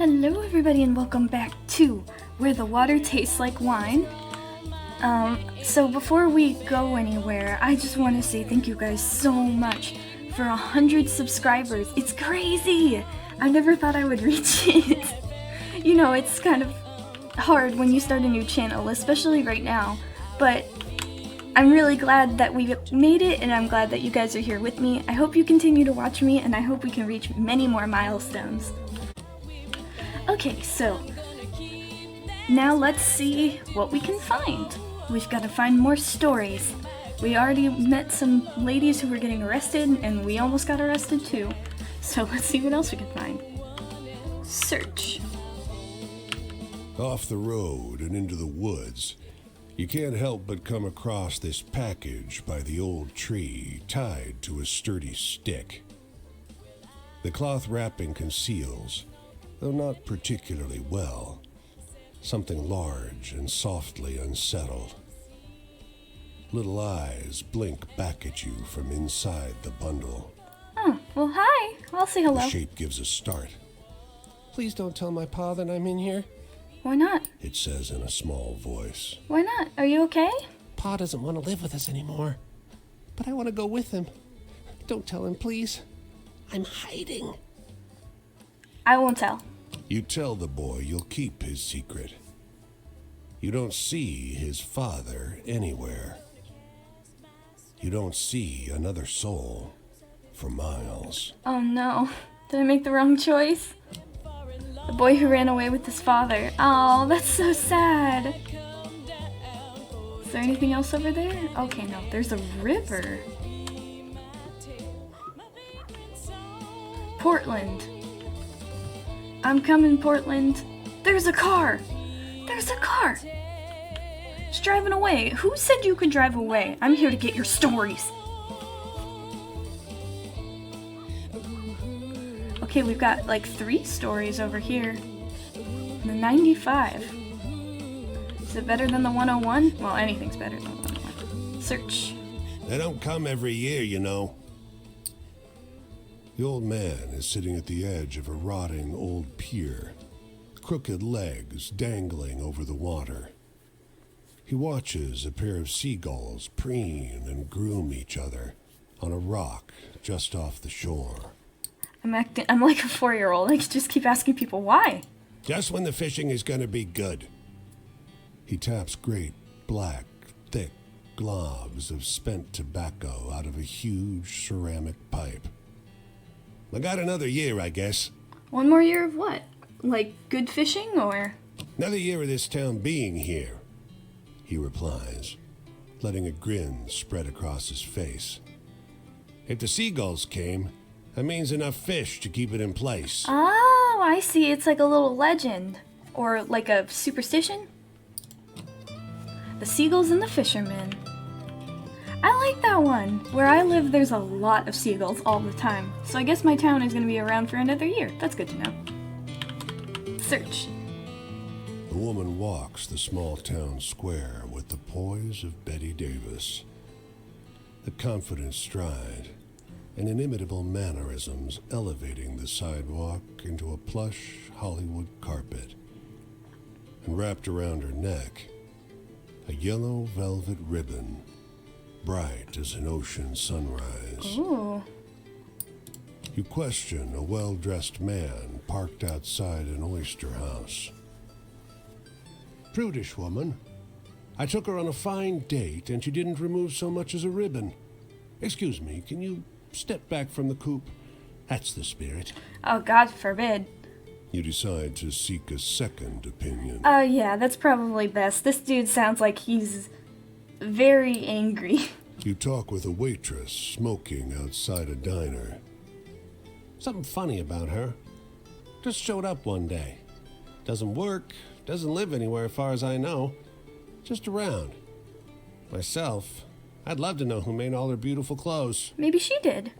Hello everybody and welcome back to Where the Water Tastes Like Wine. So before we go anywhere, I just want to say thank you guys so much for 100 subscribers. It's crazy! I never thought I would reach it. You know, it's kind of hard when you start a new channel, especially right now, but I'm really glad that we made it, and I'm glad that you guys are here with me. I hope you continue to watch me, and I hope we can reach many more milestones. Okay, so now let's see what we can find. We've got to find more stories. We already met some ladies who were getting arrested, and we almost got arrested too. So let's see what else we can find. Search. Off the road and into the woods, you can't help but come across this package by the old tree tied to a sturdy stick. The cloth wrapping conceals, though not particularly well, something large and softly unsettled. Little eyes blink back at you from inside the bundle. Oh, well hi. I'll say hello. The shape gives a start. Please don't tell my pa that I'm in here. Why not? It says in a small voice. Why not? Are you okay? Pa doesn't want to live with us anymore. But I want to go with him. Don't tell him, please. I'm hiding. I won't tell. You tell the boy you'll keep his secret. You don't see his father anywhere. You don't see another soul for miles. Oh no. Did I make the wrong choice? The boy who ran away with his father. Oh, that's so sad. Is there anything else over there? Okay, no. There's a river. Portland. I'm coming, Portland. There's a car. There's a car. It's driving away. Who said you could drive away? I'm here to get your stories. Okay, we've got like 3 stories over here. The 95. Is it better than the 101? Well, anything's better than the 101. Search. They don't come every year, you know. The old man is sitting at the edge of a rotting old pier, crooked legs dangling over the water. He watches a pair of seagulls preen and groom each other on a rock just off the shore. I'm like a 4-year-old. I just keep asking people why. Just when the fishing is going to be good. He taps great, black, thick globs of spent tobacco out of a huge ceramic pipe. I got another year, I guess. 1 more year of what? Like good fishing or? Another year of this town being here, he replies, letting a grin spread across his face. If the seagulls came, that means enough fish to keep it in place. Oh, I see. It's like a little legend. Or like a superstition. The seagulls and the fishermen. I like that one. Where I live, there's a lot of seagulls all the time. So I guess my town is going to be around for another year. That's good to know. Search. The woman walks the small town square with the poise of Betty Davis. The confident stride and inimitable mannerisms elevating the sidewalk into a plush Hollywood carpet. And wrapped around her neck, a yellow velvet ribbon, bright as an ocean sunrise. Ooh. You question a well-dressed man parked outside an oyster house. Prudish woman. I took her on a fine date and she didn't remove so much as a ribbon. Excuse me, can you step back from the coupe? That's the spirit. Oh, God forbid. You decide to seek a second opinion. Yeah, that's probably best. This dude sounds like he's very angry. You talk with a waitress smoking outside a diner. Something funny about her. Just showed up one day. Doesn't work, doesn't live anywhere as far as I know. Just around. Myself, I'd love to know who made all her beautiful clothes. Maybe she did.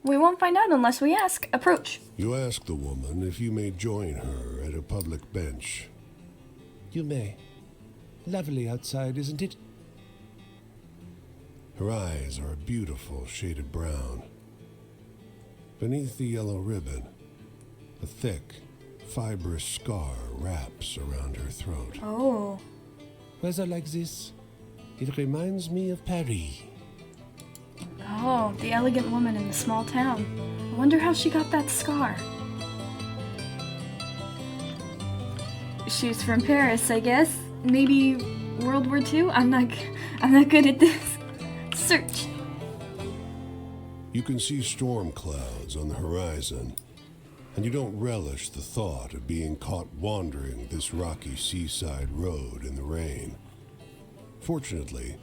We won't find out unless we ask. Approach. You ask the woman if you may join her at a public bench. You may. Lovely outside, isn't it? Her eyes are a beautiful shaded brown. Beneath the yellow ribbon, a thick, fibrous scar wraps around her throat. Oh. Weather like this, it reminds me of Paris. Oh, the elegant woman in the small town. I wonder how she got that scar. She's from Paris, I guess. Maybe World War II? I'm not good at this. Search. You can see storm clouds on the horizon, and you don't relish the thought of being caught wandering this rocky seaside road in the rain. Fortunately,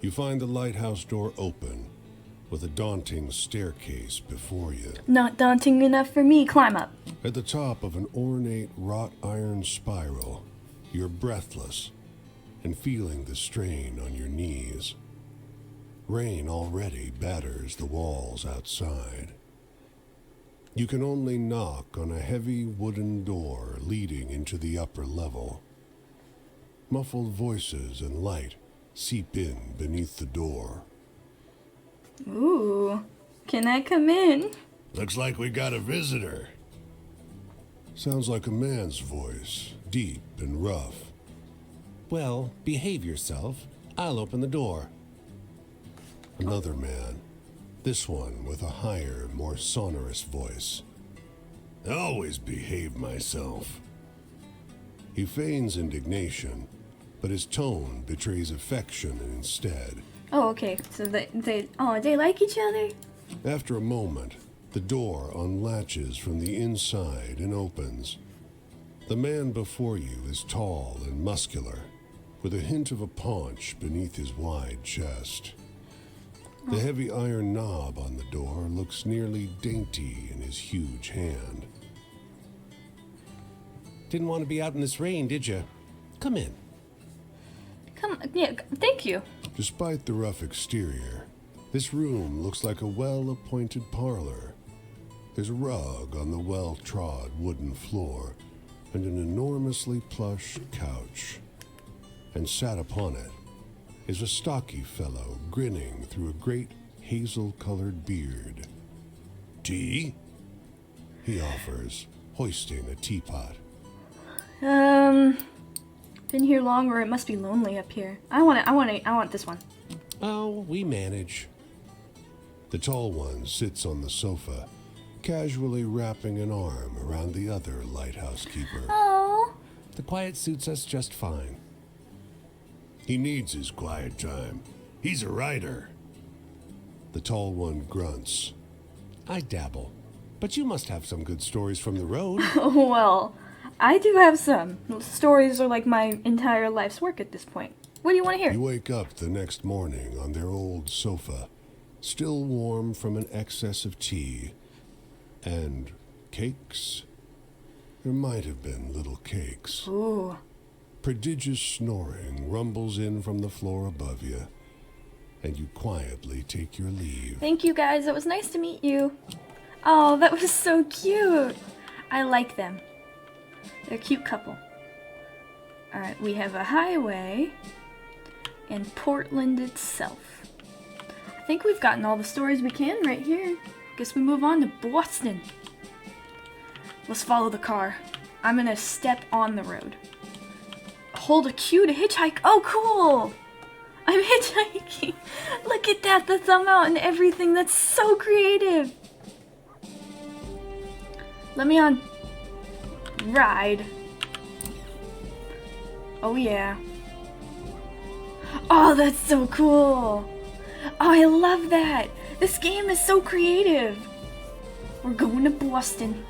you find the lighthouse door open, with a daunting staircase before you. Not daunting enough for me. Climb up. At the top of an ornate wrought iron spiral, you're breathless and feeling the strain on your knees. Rain already batters the walls outside. You can only knock on a heavy wooden door leading into the upper level. Muffled voices and light seep in beneath the door. Ooh. Can I come in? Looks like we got a visitor. Sounds like a man's voice, deep and rough. Well, behave yourself. I'll open the door. Another man, this one with a higher, more sonorous voice. I always behave myself. He feigns indignation, but his tone betrays affection instead. Oh, okay. So they like each other? After a moment, the door unlatches from the inside and opens. The man before you is tall and muscular, with a hint of a paunch beneath his wide chest. The heavy iron knob on the door looks nearly dainty in his huge hand. Didn't want to be out in this rain, did you? Come in. Yeah, thank you. Despite the rough exterior, this room looks like a well-appointed parlor. There's a rug on the well-trod wooden floor and an enormously plush couch. And sat upon it is a stocky fellow grinning through a great hazel-colored beard. Tea? He offers, hoisting a teapot. Been here long, or it must be lonely up here. I want this one. Oh, we manage. The tall one sits on the sofa, casually wrapping an arm around the other lighthouse keeper. Oh. The quiet suits us just fine. He needs his quiet time. He's a writer. The tall one grunts. I dabble. But you must have some good stories from the road. Well, I do have some. Stories are like my entire life's work at this point. What do you want to hear? You wake up the next morning on their old sofa, still warm from an excess of tea. And cakes? There might have been little cakes. Ooh. Prodigious snoring rumbles in from the floor above you, and you quietly take your leave. Thank you, guys. It was nice to meet you. Oh, that was so cute. I like them. They're a cute couple. Alright, we have a highway and Portland itself. I think we've gotten all the stories we can right here. Guess we move on to Boston. Let's follow the car. I'm gonna step on the road. Hold a Q to hitchhike. Oh, cool! I'm hitchhiking. Look at that, the thumb out and everything. That's so creative. Let me on. Ride. Oh, yeah. Oh, that's so cool. Oh, I love that. This game is so creative. We're going to Boston.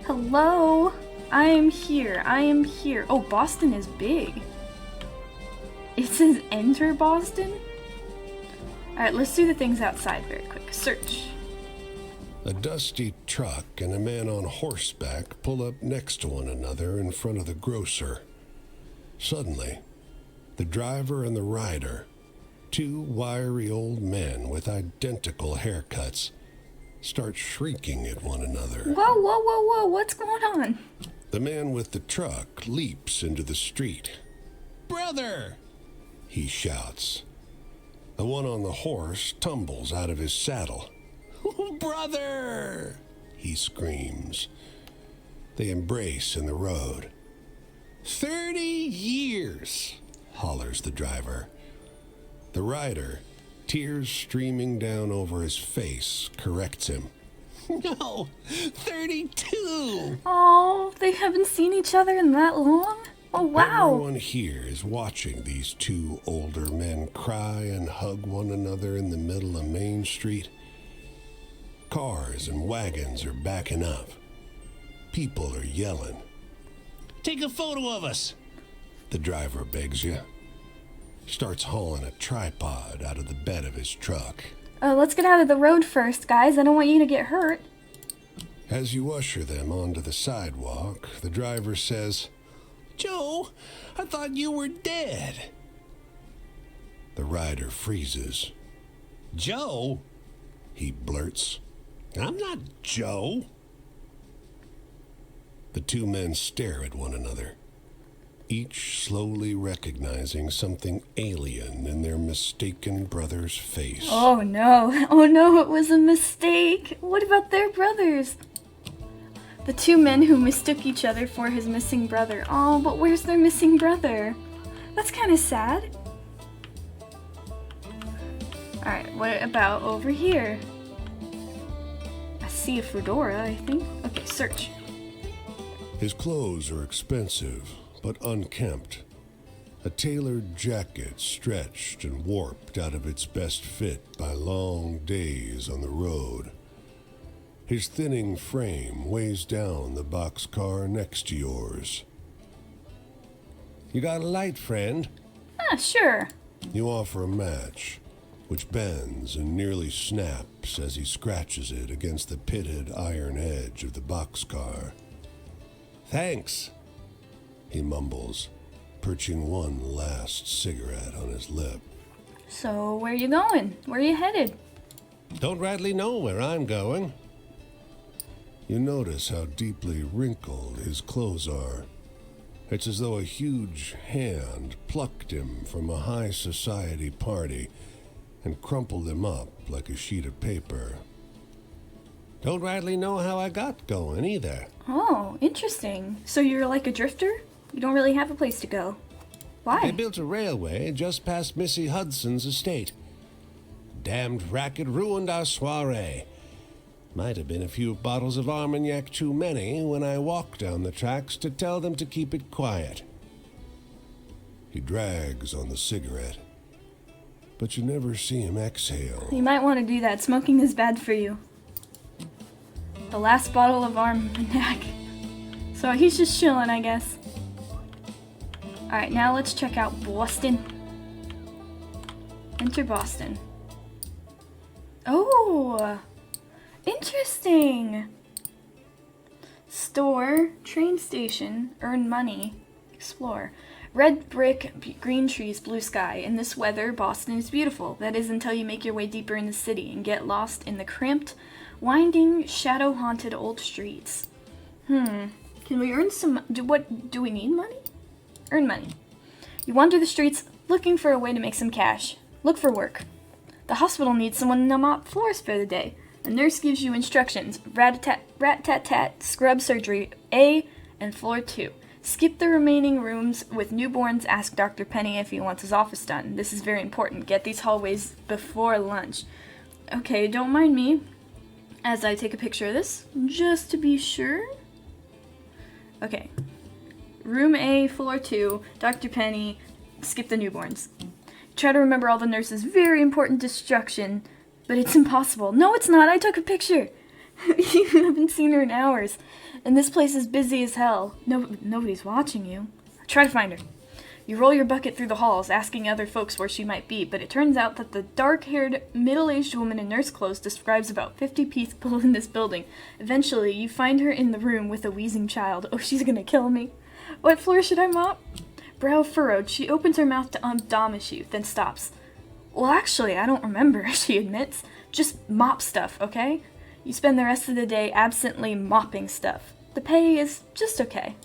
Hello? I am here. I am here. Oh, Boston is big. It says enter Boston? Alright, let's do the things outside very quick. Search. A dusty truck and a man on horseback pull up next to one another in front of the grocer. Suddenly, the driver and the rider, two wiry old men with identical haircuts, start shrieking at one another. Whoa, whoa, whoa, whoa, what's going on? The man with the truck leaps into the street. Brother! He shouts. The one on the horse tumbles out of his saddle. Brother! He screams. They embrace in the road. 30 years! Hollers the driver. The rider, tears streaming down over his face, corrects him. No, 32! Oh, they haven't seen each other in that long? Oh, wow. Everyone here is watching these two older men cry and hug one another in the middle of Main Street. Cars and wagons are backing up. People are yelling. Take a photo of us! The driver begs you. Starts hauling a tripod out of the bed of his truck. Let's get out of the road first, guys. I don't want you to get hurt. As you usher them onto the sidewalk, the driver says, Joe, I thought you were dead. The rider freezes. Joe? He blurts. I'm not Joe. The two men stare at one another, each slowly recognizing something alien in their mistaken brother's face. Oh no. Oh no, it was a mistake. What about their brothers? The two men who mistook each other for his missing brother. Oh, but where's their missing brother? That's kind of sad. Alright, what about over here? I see a fedora, I think. Okay, search. His clothes are expensive, but unkempt. A tailored jacket stretched and warped out of its best fit by long days on the road. His thinning frame weighs down the boxcar next to yours. You got a light, friend? Ah, sure. You offer a match, which bends and nearly snaps as he scratches it against the pitted iron edge of the boxcar. Thanks, he mumbles, perching one last cigarette on his lip. So, where you going? Where you headed? Don't rightly know where I'm going. You notice how deeply wrinkled his clothes are. It's as though a huge hand plucked him from a high society party and crumpled him up like a sheet of paper. Don't rightly know how I got going either. Oh, interesting. So you're like a drifter? You don't really have a place to go. Why? They built a railway just past Missy Hudson's estate. Damned racket ruined our soiree. Might have been a few bottles of Armagnac too many when I walked down the tracks to tell them to keep it quiet. He drags on the cigarette, but you never see him exhale. You might want to do that. Smoking is bad for you. The last bottle of Armagnac. So he's just chilling, I guess. Alright, now let's check out Boston. Enter Boston. Oh! Interesting! Store, train station, earn money, explore. Red brick, green trees, blue sky. In this weather, Boston is beautiful. That is until you make your way deeper in the city and get lost in the cramped, winding, shadow-haunted old streets. Can we earn some... Do we need money? Earn money. You wander the streets looking for a way to make some cash. Look for work. The hospital needs someone to mop floors for the day. The nurse gives you instructions. Rat-tat-tat, scrub surgery A and floor 2. Skip the remaining rooms with newborns. Ask Dr. Penny if he wants his office done. This is very important. Get these hallways before lunch. Okay, don't mind me as I take a picture of this, just to be sure. Okay. Room A, floor 2, Dr. Penny, skip the newborns. Try to remember all the nurses' very important instruction, but it's impossible. No, it's not. I took a picture. You haven't seen her in hours. And this place is busy as hell. Nobody's watching you. Try to find her. You roll your bucket through the halls, asking other folks where she might be, but it turns out that the dark-haired, middle-aged woman in nurse clothes describes about 50 people in this building. Eventually, you find her in the room with a wheezing child. Oh, she's gonna kill me. What floor should I mop? Brow furrowed, she opens her mouth to admonish you, then stops. Well, actually, I don't remember, she admits. Just mop stuff, okay? You spend the rest of the day absently mopping stuff. The pay is just okay.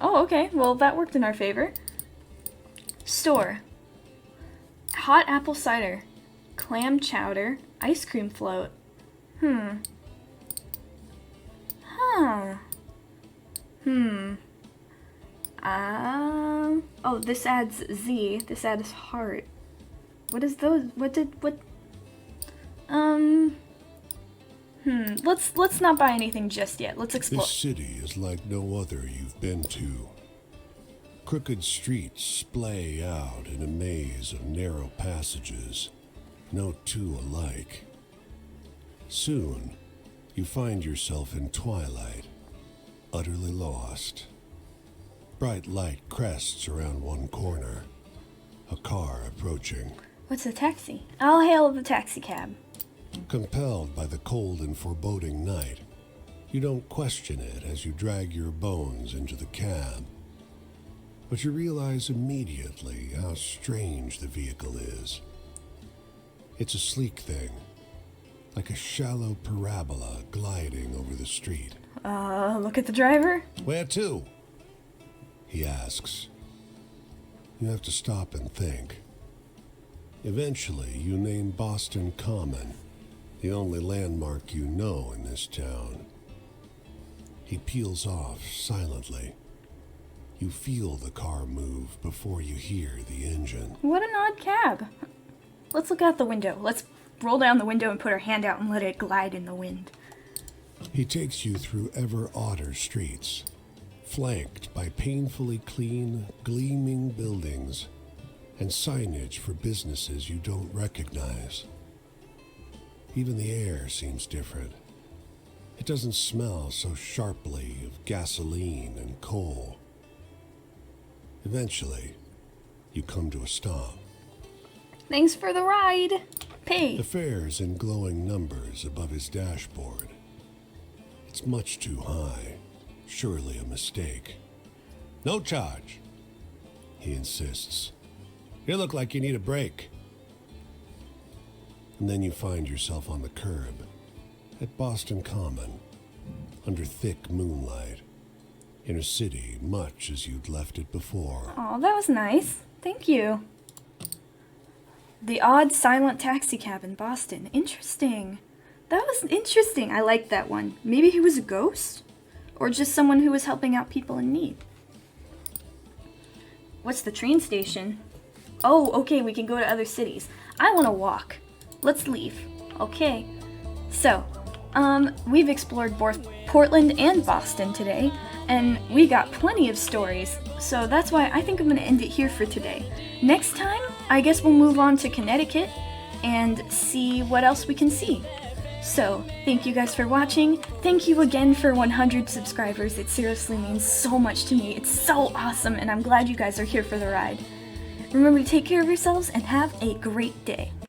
Oh, okay. Well, that worked in our favor. Store. Hot apple cider, clam chowder, ice cream float. Huh. Oh, this adds Z. This adds heart. What is those? Let's not buy anything just yet. Let's explore. This city is like no other you've been to. Crooked streets splay out in a maze of narrow passages, no two alike. Soon, you find yourself in twilight, utterly lost. Bright light crests around one corner, a car approaching. What's a taxi? I'll hail the taxi cab. Compelled by the cold and foreboding night, you don't question it as you drag your bones into the cab. But you realize immediately how strange the vehicle is. It's a sleek thing, like a shallow parabola gliding over the street. Look at the driver. Where to? He asks. You have to stop and think. Eventually, you name Boston Common, the only landmark you know in this town. He peels off silently. You feel the car move before you hear the engine. What an odd cab. Let's look out the window. Let's roll down the window and put our hand out and let it glide in the wind. He takes you through ever odder streets, flanked by painfully clean, gleaming buildings and signage for businesses you don't recognize. Even the air seems different. It doesn't smell so sharply of gasoline and coal. Eventually, you come to a stop. Thanks for the ride. Pay. The fare's in glowing numbers above his dashboard. It's much too high. Surely a mistake. No charge, he insists. You look like you need a break. And then you find yourself on the curb at Boston Common, under thick moonlight, in a city much as you'd left it before. Oh, that was nice. Thank you. The odd silent taxi cab in Boston. Interesting. That was interesting. I liked that one. Maybe he was a ghost? Or just someone who was helping out people in need. What's the train station? Oh, okay, we can go to other cities. I want to walk. Let's leave. Okay. So, we've explored both Portland and Boston today, and we got plenty of stories, so that's why I think I'm going to end it here for today. Next time, I guess we'll move on to Connecticut and see what else we can see. So, thank you guys for watching. Thank you again for 100 subscribers. It seriously means so much to me. It's so awesome, and I'm glad you guys are here for the ride. Remember to take care of yourselves and have a great day.